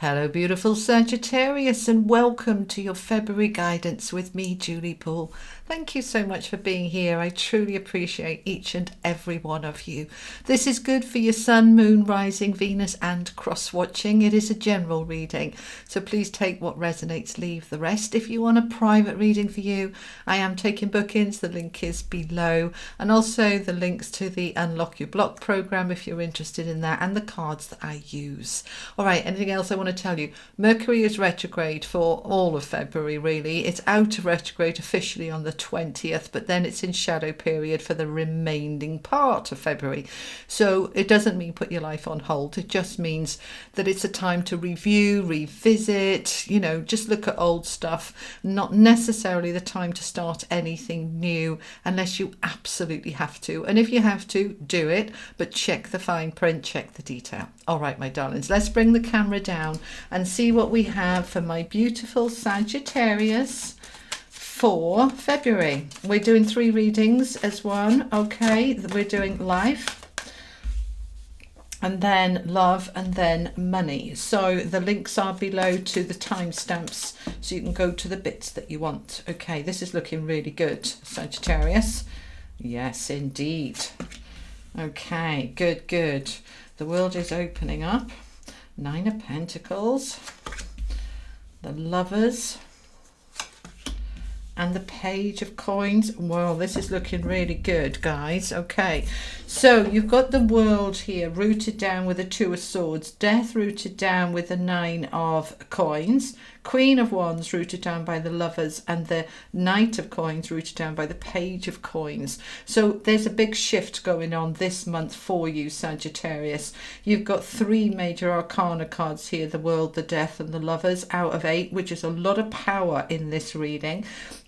Hello, beautiful Sagittarius, and welcome to your February guidance with me, Julie Poole. Thank you so much for being here. I truly appreciate each and every one of you. This is good for your sun, moon, rising, Venus, and cross-watching. It is a general reading, so please take what resonates, leave the rest. If you want a private reading for you, I am taking bookings. The link is below, and also the links to the Unlock Your Block program if you're interested in that, and the cards that I use. All right, anything else I want to tell you? Mercury is retrograde for all of February, really. It's out of retrograde officially on the 20th, but then it's in shadow period for the remaining part of February. So it doesn't mean put your life on hold. It just means that it's a time to review, revisit, just look at old stuff. Not necessarily the time to start anything new unless you absolutely have to. And if you have to, do it, but check the fine print, check the detail. All right, my darlings, let's bring the camera down and see what we have for my beautiful Sagittarius for February. We're doing 3 readings as one. Okay, we're doing life, and then love, and then money. So the links are below to the timestamps, so you can go to the bits that you want. Okay, this is looking really good, Sagittarius. Yes, indeed. Okay, good, good. The world is opening up. 9 of Pentacles, the Lovers, and the Page of Coins. Well, this is looking really good, guys. Okay, so you've got the World here rooted down with the 2 of Swords, Death rooted down with the 9 of Coins, Queen of Wands rooted down by the Lovers, and the Knight of Coins rooted down by the Page of Coins. So there's a big shift going on this month for you, Sagittarius. You've got 3 major arcana cards here, the World, the Death, and the Lovers, out of 8, which is a lot of power in this reading.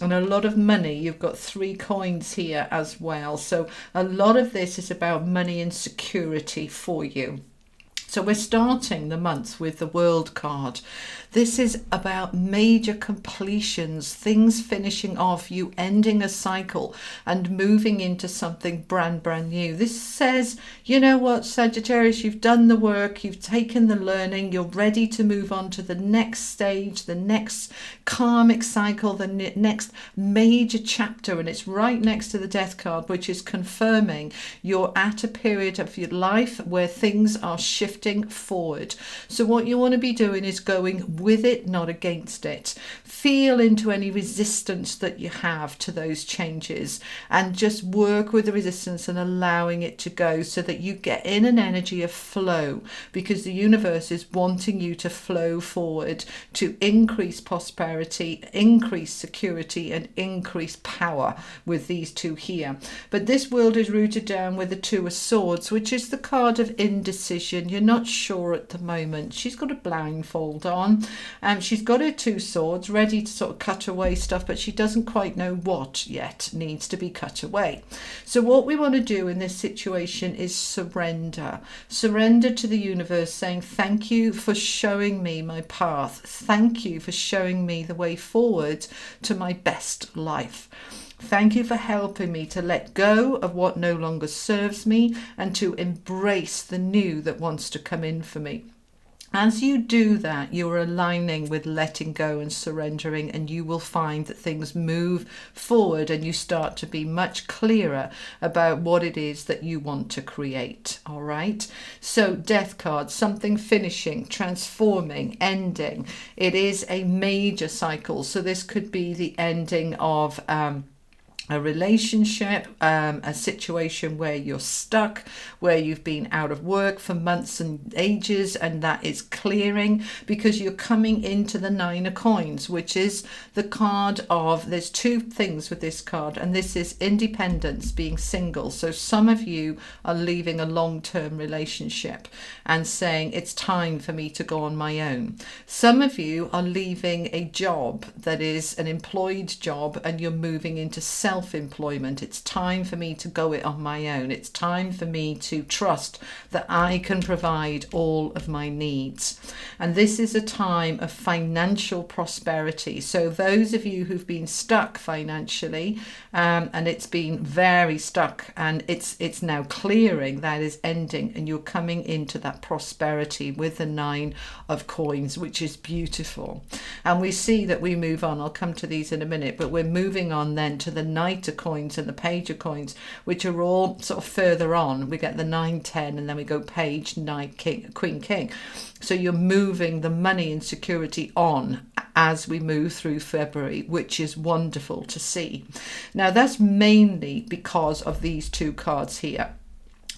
And a lot of money. You've got 3 coins here as well. So a lot of this is about money and security for you. So we're starting the month with the World card. This is about major completions, things finishing off, you ending a cycle and moving into something brand new. This says, you know what, Sagittarius, you've done the work, you've taken the learning, you're ready to move on to the next stage, the next karmic cycle, the next major chapter. And it's right next to the Death card, which is confirming you're at a period of your life where things are shifting forward. So what you want to be doing is going with it, not against it. Feel into any resistance that you have to those changes and just work with the resistance and allowing it to go, so that you get in an energy of flow, because the universe is wanting you to flow forward to increase prosperity, increase security, and increase power with these 2 here. But this World is rooted down with the 2 of Swords, which is the card of indecision. You're not sure at the moment. She's got a blindfold on, and she's got her 2 swords ready to sort of cut away stuff, but she doesn't quite know what yet needs to be cut away. So what we want to do in this situation is surrender. Surrender to the universe, saying thank you for showing me my path. Thank you for showing me the way forward to my best life. Thank you for helping me to let go of what no longer serves me and to embrace the new that wants to come in for me. As you do that, you're aligning with letting go and surrendering, and you will find that things move forward and you start to be much clearer about what it is that you want to create. All right. So Death card, something finishing, transforming, ending. It is a major cycle. So this could be the ending of a relationship, a situation where you're stuck, where you've been out of work for months and ages, and that is clearing because you're coming into the 9 of Coins, which is the card of, there's 2 things with this card, and this is independence, being single. So some of you are leaving a long-term relationship and saying it's time for me to go on my own. Some of you are leaving a job that is an employed job and you're moving into self self-employment. It's time for me to go it on my own. It's time for me to trust that I can provide all of my needs. And this is a time of financial prosperity. So those of you who've been stuck financially, and it's been very stuck, and it's now clearing, that is ending, and you're coming into that prosperity with the 9 of coins, which is beautiful. And we see that we move on. I'll come to these in a minute, but we're moving on then to the Knight of coins and the Page of coins, which are all sort of further on. We get the 9, 10, and then we go Page, Knight, King, Queen, King. So you're moving the money and security on as we move through February, which is wonderful to see. Now that's mainly because of these 2 cards here.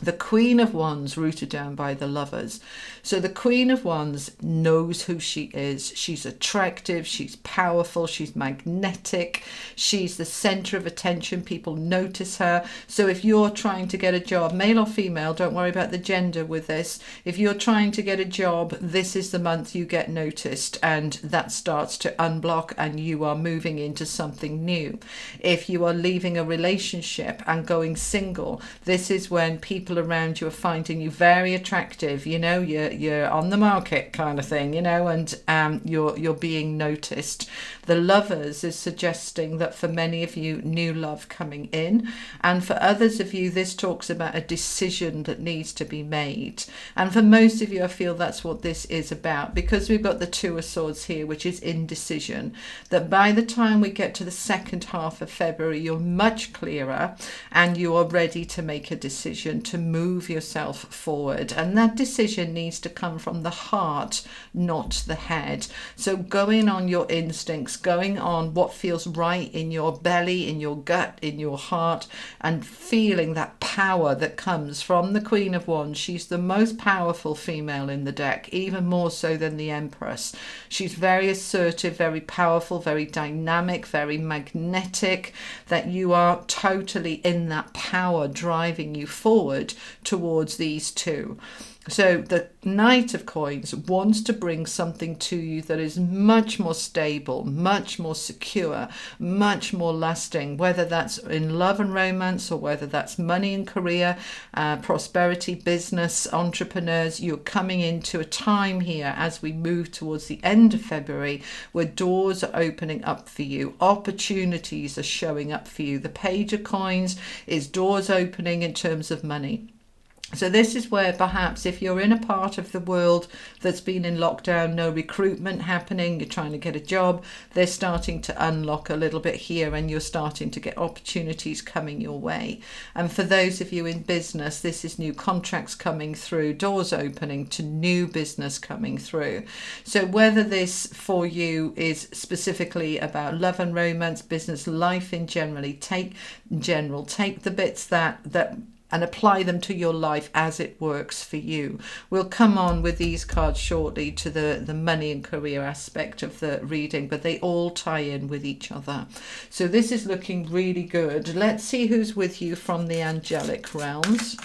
The Queen of Wands rooted down by the Lovers. So the Queen of Wands knows who she is. She's attractive, she's powerful, she's magnetic, she's the center of attention. People notice her. So if you're trying to get a job, male or female, don't worry about the gender with this. If you're trying to get a job, this is the month you get noticed, and that starts to unblock and you are moving into something new. If you are leaving a relationship and going single, this is when people around you are finding you very attractive. You know, you're on the market kind of thing, you know, and you're being noticed. The Lovers is suggesting that for many of you, new love coming in, and for others of you, this talks about a decision that needs to be made. And for most of you, I feel that's what this is about, because we've got the 2 of Swords here, which is indecision. That by the time we get to the second half of February, you're much clearer and you are ready to make a decision to move yourself forward. And that decision needs to come from the heart, not the head. So going on your instincts, going on what feels right in your belly, in your gut, in your heart, and feeling that power that comes from the Queen of Wands. She's the most powerful female in the deck, even more so than the Empress. She's very assertive, very powerful, very dynamic, very magnetic, that you are totally in that power driving you forward towards these 2. So the Knight of Coins wants to bring something to you that is much more stable, much more secure, much more lasting, whether that's in love and romance or whether that's money and career, prosperity, business, entrepreneurs. You're coming into a time here as we move towards the end of February where doors are opening up for you, opportunities are showing up for you. The Page of Coins is doors opening in terms of money. So this is where perhaps if you're in a part of the world that's been in lockdown, no recruitment happening, you're trying to get a job, they're starting to unlock a little bit here and you're starting to get opportunities coming your way. And for those of you in business, this is new contracts coming through, doors opening to new business coming through. So whether this for you is specifically about love and romance, business, life in generally, take the bits that and apply them to your life as it works for you. We'll come on with these cards shortly to the money and career aspect of the reading, but they all tie in with each other. So this is looking really good. Let's see who's with you from the angelic realms.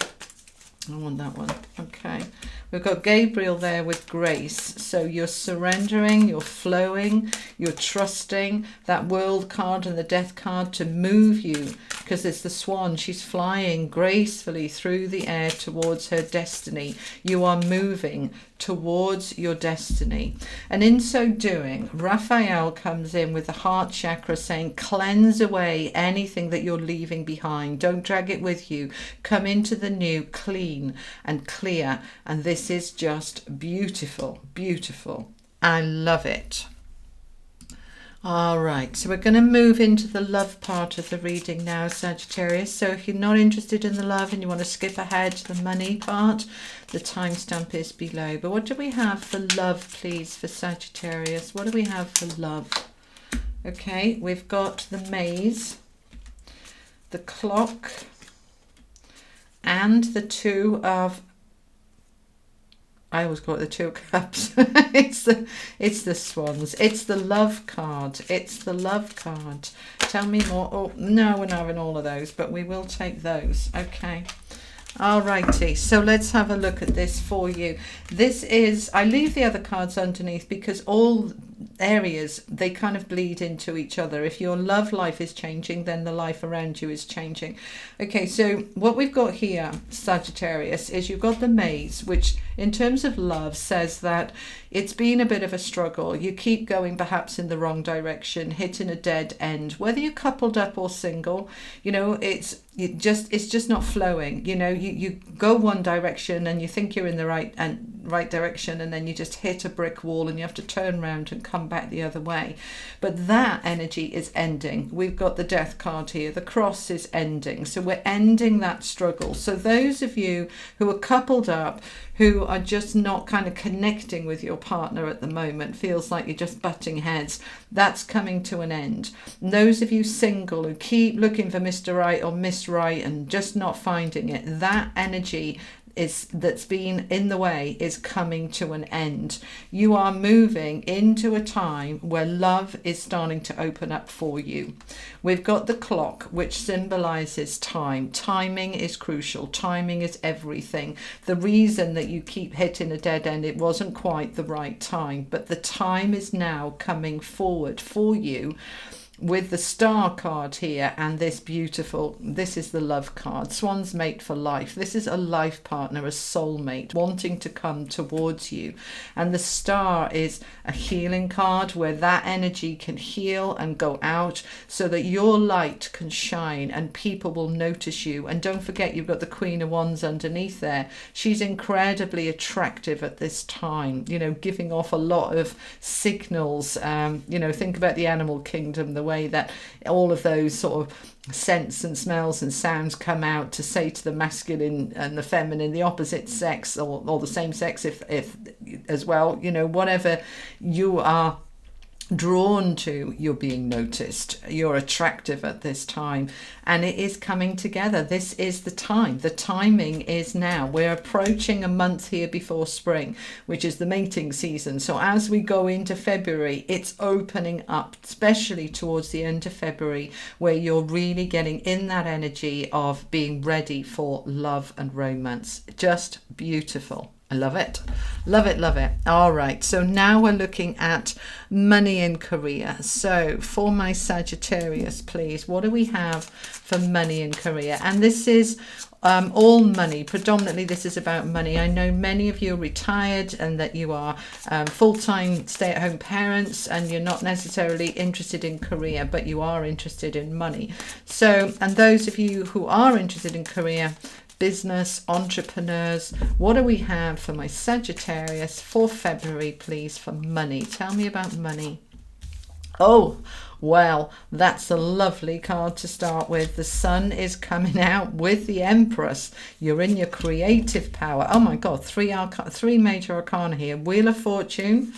I want that one. Okay. We've got Gabriel there with grace. So you're surrendering, you're flowing, you're trusting that World card and the Death card to move you, because it's the Swan. She's flying gracefully through the air towards her destiny. You are moving towards your destiny. And in so doing, Raphael comes in with the heart chakra saying, cleanse away anything that you're leaving behind. Don't drag it with you. Come into the new clean and clear. And this is just beautiful, beautiful. I love it. All right, so we're going to move into the love part of the reading now, Sagittarius. So if you're not interested in the love and you want to skip ahead to the money part, the timestamp is below. But what do we have for love, please, for Sagittarius? What do we have for love? Okay, we've got the maze, the clock, and the two of... I always call it the Two of Cups. it's the Swans. It's the love card. It's the love card. Tell me more. Oh, no, we're not having all of those, but we will take those. Okay. Alrighty, so let's have a look at this for you. This is, I leave the other cards underneath because all areas, they kind of bleed into each other. If your love life is changing, then the life around you is changing. Okay, so what we've got here, Sagittarius, is you've got the maze, which in terms of love says that it's been a bit of a struggle. You keep going perhaps in the wrong direction, hitting a dead end, whether you're coupled up or single. You know, it's just not flowing. You know, you go one direction and you think you're in the right direction, and then you just hit a brick wall and you have to turn around and come back the other way. But that energy is ending. We've got the death card here. The cross is ending. So we're ending that struggle. So those of you who are coupled up, who are just not kind of connecting with your partner at the moment, feels like you're just butting heads, that's coming to an end. And those of you single who keep looking for Mr. Right or Miss Right and just not finding it, that energy that's been in the way is coming to an end. You are moving into a time where love is starting to open up for you. We've got the clock, which symbolizes time. Timing is crucial. Timing is everything. The reason that you keep hitting a dead end, it wasn't quite the right time, but the time is now coming forward for you. With the star card here and this beautiful, this is the love card, swan's mate for life. This is a life partner, a soulmate wanting to come towards you. And the star is a healing card where that energy can heal and go out so that your light can shine and people will notice you. And don't forget, you've got the Queen of Wands underneath there. She's incredibly attractive at this time, you know, giving off a lot of signals. You know, think about the animal kingdom, the way that all of those sort of scents and smells and sounds come out to say to the masculine and the feminine, the opposite sex, or the same sex if as well, you know, whatever you are drawn to, you're being noticed, you're attractive at this time, and it is coming together. This is the time. The timing is now. We're approaching a month here before spring, which is the mating season. So as we go into February, it's opening up, especially towards the end of February, where you're really getting in that energy of being ready for love and romance. Just beautiful. I love it. Love it, love it. All right, so now we're looking at money and career. So for my Sagittarius, please, what do we have for money and career? And this is all money. Predominantly this is about money. I know many of you are retired and that you are full-time stay-at-home parents and you're not necessarily interested in career, but you are interested in money. So, and those of you who are interested in career, business, entrepreneurs, what do we have for my Sagittarius for February, please, for money? Tell me about money. Oh, well, that's a lovely card to start with. The sun is coming out with the Empress. You're in your creative power. Oh my God, three major arcana here. Wheel of Fortune,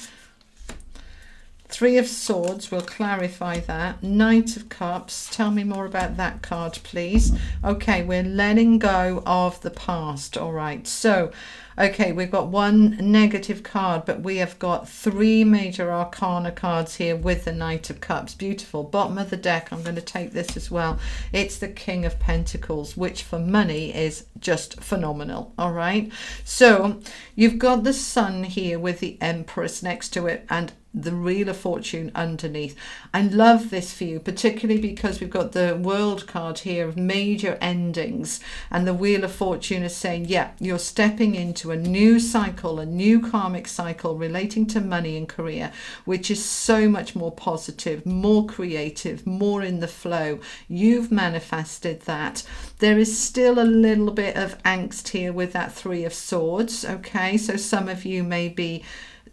Three of Swords, we'll clarify that. Knight of Cups, tell me more about that card, please. Okay, we're letting go of the past. All right, so, okay, we've got one negative card, but we have got three major arcana cards here with the Knight of Cups. Beautiful. Bottom of the deck, I'm going to take this as well. It's the King of Pentacles, which for money is just phenomenal. All right, so you've got the Sun here with the Empress next to it and the Wheel of Fortune underneath. I love this for you, particularly because we've got the World card here of major endings, and the Wheel of Fortune is saying, yeah, you're stepping into a new cycle, a new karmic cycle relating to money and career, which is so much more positive, more creative, more in the flow. You've manifested that. There is still a little bit of angst here with that Three of Swords. Okay, so some of you may be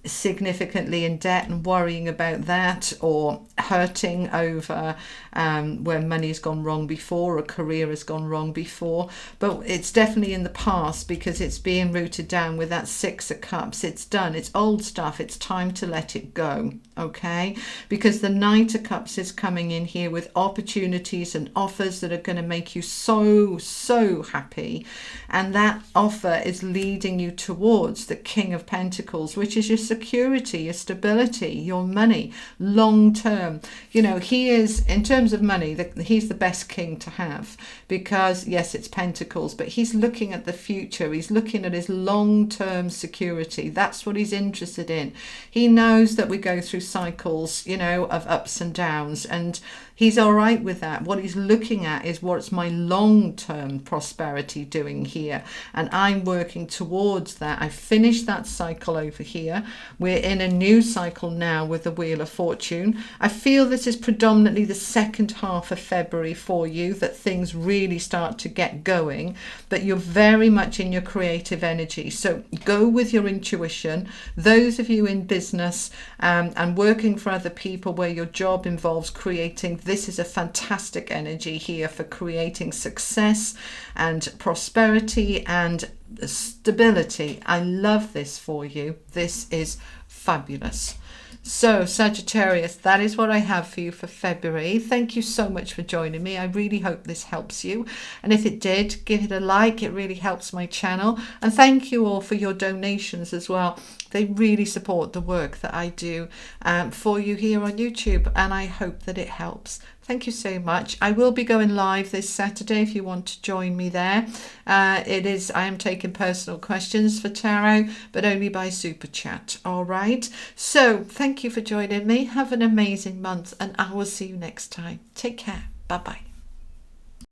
significantly in debt and worrying about that, or hurting over where money's gone wrong before or career has gone wrong before, but it's definitely in the past because it's being rooted down with that Six of Cups. It's done, it's old stuff, it's time to let it go. Okay, because the Knight of Cups is coming in here with opportunities and offers that are going to make you so happy, and that offer is leading you towards the King of Pentacles, which is your security, your stability, your money, long term. You know, he is, in terms of money, he's the best king to have, because yes, it's pentacles, but he's looking at the future. He's looking at his long-term security. That's what he's interested in. He knows that we go through cycles, you know, of ups and downs, and he's all right with that. What he's looking at is, what's my long-term prosperity doing here? And I'm working towards that. I finished that cycle over here. We're in a new cycle now with the Wheel of Fortune. I feel this is predominantly the second half of February for you, that things really start to get going, but you're very much in your creative energy. So go with your intuition. Those of you in business and working for other people where your job involves creating, this is a fantastic energy here for creating success and prosperity and stability. I love this for you. This is fabulous. So Sagittarius, that is what I have for you for February. Thank you so much for joining me. I really hope this helps you. And if it did, give it a like. It really helps my channel. And thank you all for your donations as well. They really support the work that I do for you here on YouTube. And I hope that it helps. Thank you so much. I will be going live this Saturday if you want to join me there. I am taking personal questions for tarot, but only by super chat. All right. So thank you for joining me. Have an amazing month, and I will see you next time. Take care. Bye-bye.